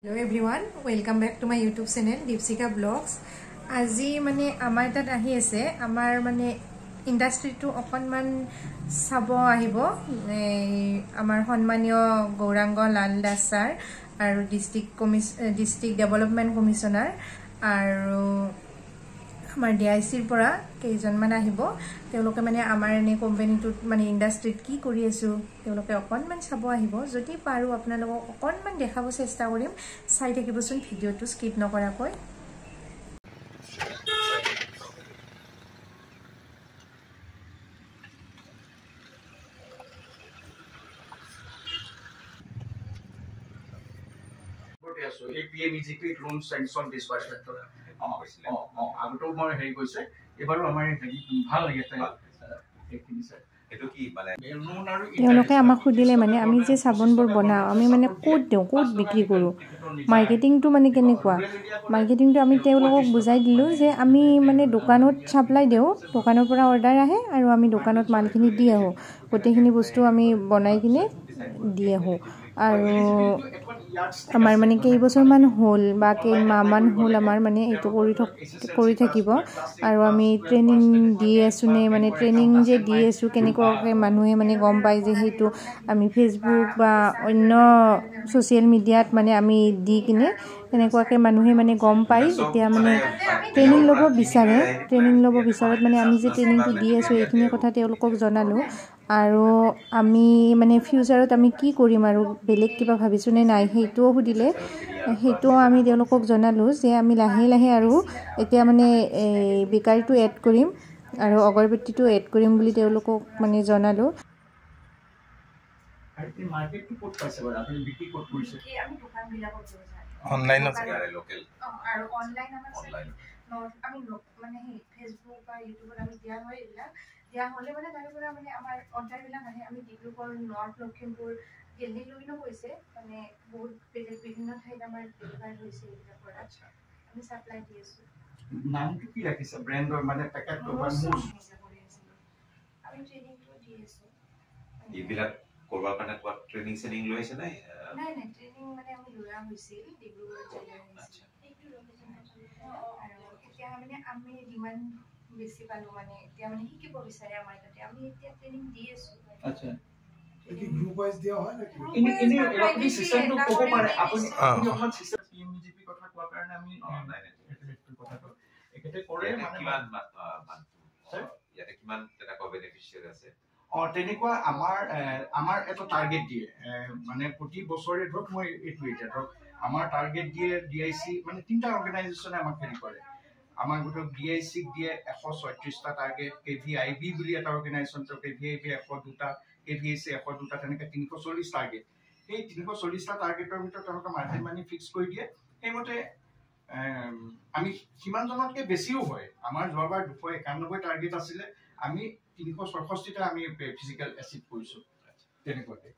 Hello everyone, welcome back to my YouTube channel Deepsika Vlogs. আজি মানে আমাৰ তাত আহি আছে আমাৰ মানে ইন্ডাস্ট্ৰিটো অকনমান চাব আহিব আমাৰ সন্মানীয় গৌৰাঙ্গ লাল দাস স্যাৰ আৰু ডিস্ট্ৰিক্ট ডেভেলপমেন্ট কমিশনাৰ আৰু আমাৰ ডিআইসিৰ পৰা কেইজনমান আহিব তেওঁলোকে মানে আমাৰ এনে কোম্পানীটোত মানে ইন্ডাস্ট্ৰিত কি কৰি আছো তেওঁলোকে অকনমান চাব আহিব যদি পাৰো আপোনালোকক অকনমান দেখাব চেষ্টা কৰিম চাই থাকিবচোন ভিডিওটো স্কিপ নকৰাকৈ So APMGP loan sanction disbursement আগতো মই হেৰি কৈছে এবাৰো আমাৰ হেৰি ভাল লাগে তেওঁলোকে আমাক সুধিলে মানে আমি যে সাবনবোৰ বনাও আমি মানে কোড দিও কোড বিক্ৰী কৰো মাৰ্কেটিংটো মানে কেনেকুৱা মাৰ্কেটিংটো আমি তেওঁলোকক বুজাই দিলো যে আমি মানে দোকানত সাপ্লাই দিও দোকানৰ পৰা অৰ্ডাৰ আহে আৰু আমি দোকানত মালখিনি দি আহো গোটেইখিনি বস্তু আমি বনাই কিনে দি আহো আৰু আমাৰ মানে কেই বছৰ মান হল বা কেই মাহ মান হল আমাৰ মানে এটো কৰি থাকিব আৰু আমি ট্ৰেনিং দি আছো নে মানে ট্ৰেনিং যে দি আছো কেনেকুৱাকে মানুহে মানে গম পাই যে হেতু আমি ফেসবুক বা অন্য সোশ্যাল মিডিয়াত মানে আমি দি কিনে কেনেকুৱাকে মানুহে মানে গম পাই যেতিয়া মানে ট্ৰেনিং লব বিচাৰত মানে আমি যে ট্ৰেনিংটো দি আছো এইখিনি কথা তেওঁলোকক জনালো আৰু আমি মানে ফিউচাৰত আমি কি কৰিম আৰু বেলেগ কিবা ভাবিছো নে নাই হেতু সুধিলে হেতু আমি তেওঁলোকক জনালো যে আমি লাহে লাহে আৰু এতিয়া মানে বেকাৰীটো এড কৰিম আৰু অগৰবত্তিটো এড কৰিম বুলি তেওঁলোকক মানে জনালো আৰু মাৰ্কেটটো ক'ত পাইছে বাৰু আপুনি বিক্ৰী ক'ত কৰিছে আমি দোকান বিলাকত অনলাইনত আছে লোকেল আৰু অনলাইন আমি মানে ফেসবুক বা ইউটিউবত আমি দিয়া হয় দিয়া হলে মানে তাৰ পৰা মানে আমাৰ অৰ্ডাৰ বিলাক আহে আমি ডিব্ৰুগড় নৰ্থ লখিমপুৰ দিল্লী লৈনো হৈছে মানে বহুত বিভিন্ন ঠাইত আমাৰ ডেলিভাৰ হৈছে এইবিলাক প্ৰডাক্ট আমি সাপ্লাই দি আছো নামটো কি ৰাখিছে ব্ৰ্যান্ডৰ মানে পেকেটটো বা মুজ আমি ট্ৰেনিংটো দি আছো এইবিলাক কৰবা কাৰণে কোৱা ট্ৰেনিং সেনিং লৈছে নাই নাই ট্ৰেনিং মানে আমি লোৱা হৈছিল ডিব্ৰুগড় জিলাৰ হৈছে এইটো লোকেশন আৰু এতিয়া মানে আমি ডিমান্ড বেছি পালো মানে এতিয়া মানে শিকিব বিচাৰে আমাৰ তাতে আমি এতিয়া ট্ৰেনিং দি আছো আচ্ছা কি গ্ৰুপ ওয়াইজ দিয়া হয় নাকি ইনি আপুনি সিস্টেমটো ক'ব পাৰে আপুনি অকমান সিস্টেম পিএমজিপি কথা কোৱা কাৰণে আমি নাই এইটো কথাটো একেতে কৰে মানে কিমান ইয়াতে কিমান তেনেকুৱা বেনিফিচিয়াৰি আছে তেনেকুৱা আমাৰ এটা টাৰ্গেট দিয়ে মানে প্ৰতি বছৰে ধৰক মই এইটো এতিয়া ধৰক আমাৰ টাৰ্গেট দিয়ে ডিআইসি মানে তিনটা অৰ্গানাইজেচনে আমাক হেৰি কৰে আমাৰ গোটেই ডিআইসি দিয়ে 136টা টাৰ্গেট কেভিআইবি বুলি এটা অৰ্গানাইজেচন তো কেভিআইবি 102টা কেভিএসি 102টা তেনেকৈ 340 টাৰ্গেট এই 340টা টাৰ্গেটৰ ভিতৰত তেওঁলোকে মাৰ্জিন মানি ফিক্স কৰি দিয়ে সেইমতে আমি সিমানজনতকৈ বেছিও হয় আমাৰ যোৱাবাৰ 291 টাৰ্গেট আছিলে আমি 366টা আমি ফিজিক্যাল এচিভ কৰিছো তেনেকুৱাকে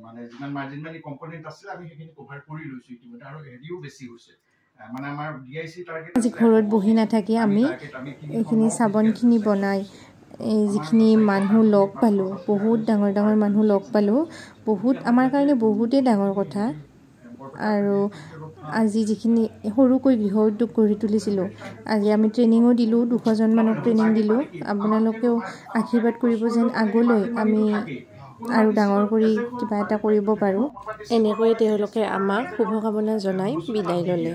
মানে যিমান মাৰ্জিন মানি কম্পোনেন্ট আছিল আমি সেইখিনি কভাৰ কৰি লৈছো ইতিমধ্যে আৰু হেৰিও বেছি হৈছে মানে আমাৰ ডিআইসি টাৰ্গেট আজি ঘৰত বহি নাথাকি আমি এইখিনি সাবনখিনি বনাই এই যিখিনি মানুহ লগ পালো বহুত ডাঙৰ ডাঙৰ মানুহ লগ পালো বহুত আমাৰ কাৰণে বহুতে ডাঙৰ কথা আৰু আজি যিখিনি সৰুকৈ গৃহ উদ্যোগ গঢ়ি তুলিছিলো আজি আমি ট্ৰেনিংও দিলো 200 জন মানক ট্ৰেনিং দিলো আপোনালোকেও আশীৰ্বাদ কৰিব যেন আগলৈ আমি আৰু ডাঙৰ কৰি কিবা এটা কৰিব পাৰো এনেকৈ তেওঁলোকে আমাক শুভকামনা জনাই বিদায় ললে